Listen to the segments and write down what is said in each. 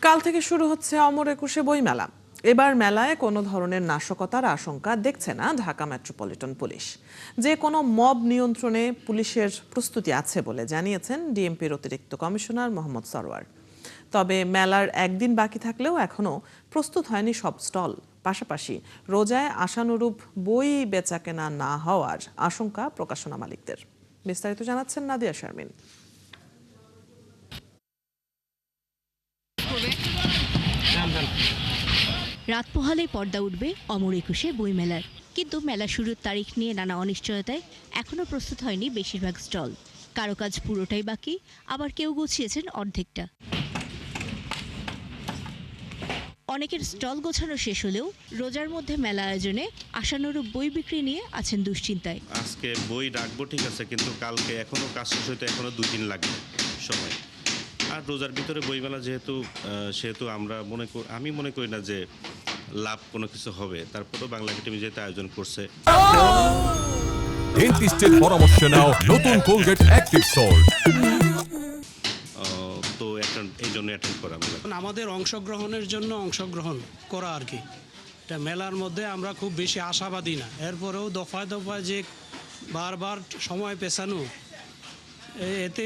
কাল থেকে শুরু হচ্ছে অমর একুশে বইমেলা। এবার মেলায় কোনো ধরনের নাশকতার আশঙ্কা দেখছে না ঢাকা মেট্রোপলিটন পুলিশ। যে কোনো মব নিয়ন্ত্রণে পুলিশের প্রস্তুতি আছে বলে জানিয়েছেন ডিএমপির অতিরিক্ত কমিশনার মোহাম্মদ সরওয়ার। তবে মেলার একদিন বাকি থাকলেও এখনও প্রস্তুত হয়নি সব স্টল। পাশাপাশি রোজায় আশানুরূপ বই বেচাকেনা না হওয়ার আশঙ্কা প্রকাশনা মালিকদের। বিস্তারিত জানাচ্ছেন নাদিয়া শারমিন। রাত পোহালেই পর্দা উঠবে অমর একুশে বইমেলার, কিন্তু মেলা শুরুর তারিখ নিয়ে নানা অনিশ্চয়তায় এখনও প্রস্তুত হয়নি বেশিরভাগ স্টল। কারো কাজ পুরোটাই বাকি, আবার কেউ গুছিয়েছেন অর্ধেকটা। অনেকের স্টল গোছানো শেষ হলেও রোজার মধ্যে মেলা আয়োজনে আশানুরূপ বই বিক্রি নিয়ে আছেন দুশ্চিন্তায়। আজকে বই রাখবো ঠিক আছে, কিন্তু কালকে এখনো কাজ শেষ হইতে এখনো 2 দিন লাগবে সময়। আর রোজার ভিতরে বইমেলা সেহেতু আমি মনে করি না যে লাভ কোনো কিছু হবে। তারপরেও বাংলা একাডেমি যেহেতু আয়োজন করছে, ডেন্টিস্টের পরামর্শ নাও নতুন কোলগেট অ্যাক্টিভ সল্ট। তো এই জন্য অ্যাটেন্ড করা আমাদের অংশগ্রহণের জন্য অংশগ্রহণ করা আর কি। এটা মেলার মধ্যে আমরা খুব বেশি আশাবাদী না। এরপরেও দফায় দফায় যে বারবার সময় পেছানো, এতে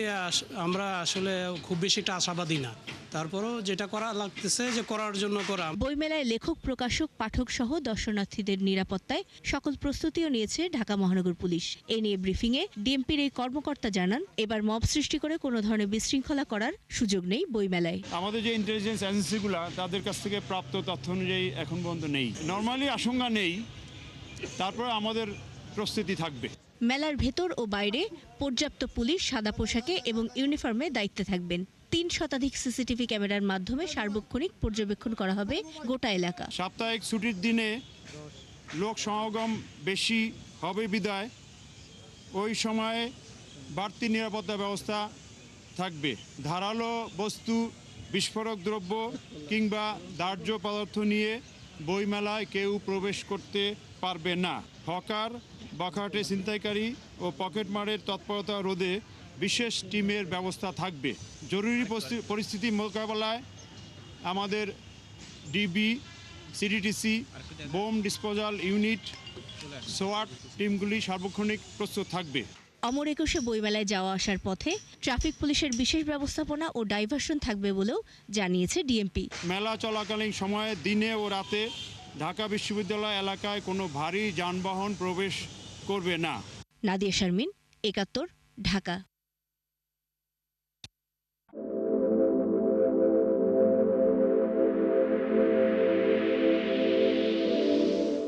আমরা আসলে খুব বেশিটা আশাবাদী না। তারপরেও যেটা করা লাগতেছে যে করার জন্য করা। বইমেলায় লেখক, প্রকাশক, পাঠক সহ দর্শনার্থীদের নিরাপত্তায় সকল প্রস্তুতিও নিয়েছে ঢাকা মহানগর পুলিশ। এ নিয়ে ব্রিফিংয়ে ডিএমপির এই কর্মকর্তা জানান, এবার মব সৃষ্টি করে কোনো ধরনের বিশৃঙ্খলা করার সুযোগ নেই বইমেলায়। আমাদের যে ইন্টেলিজেন্স এজেন্সিগুলো, তাদের কাছ থেকে প্রাপ্ত তথ্য অনুযায়ী এখন পর্যন্ত নেই, নর্মালি আশঙ্কা নেই। তারপর আমাদের প্রস্তুতি থাকবে। মেলার ভেতর ও বাইরে পর্যাপ্ত পুলিশ সাদা পোশাকে এবং ইউনিফর্মে দায়িত্বে থাকবেন। 3 শতাধিক সিসিটিভি ক্যামেরার মাধ্যমে সার্বক্ষণিক পর্যবেক্ষণ করা হবে গোটা এলাকা। সাপ্তাহিক ছুটির দিনে লোক সমাগম বেশি হবে বিদায় ওই সময়ে বাড়তি নিরাপত্তা ব্যবস্থা থাকবে। ধারালো বস্তু, বিস্ফোরক দ্রব্য কিংবা দাহ্য পদার্থ নিয়ে বইমেলায় কেউ প্রবেশ করতে পারবে না। হকার, বাখাটে ছিনতাইকারী ও পকেটমারের তৎপরতা রোধে বিশেষ টিমের ব্যবস্থা থাকবে। জরুরি পরিস্থিতি মোকাবেলায় আমাদের ডিবি, সিডিটিসি, বোম ডিসপোজাল ইউনিট, সোয়াট টিমগুলি সার্বক্ষণিক প্রস্তুত থাকবে। অমর একুশে বইমেলায় যাওয়া আসার পথে ট্রাফিক পুলিশের বিশেষ ব্যবস্থাপনা ও ডাইভারশন থাকবে বলেও জানিয়েছে ডিএমপি। মেলা চলাকালীন সময়ে দিনে ও রাতে ঢাকা বিশ্ববিদ্যালয় এলাকায় কোনো ভারী যানবাহন প্রবেশ করবে না। নাদিয়া শারমিন, ৭১, ঢাকা।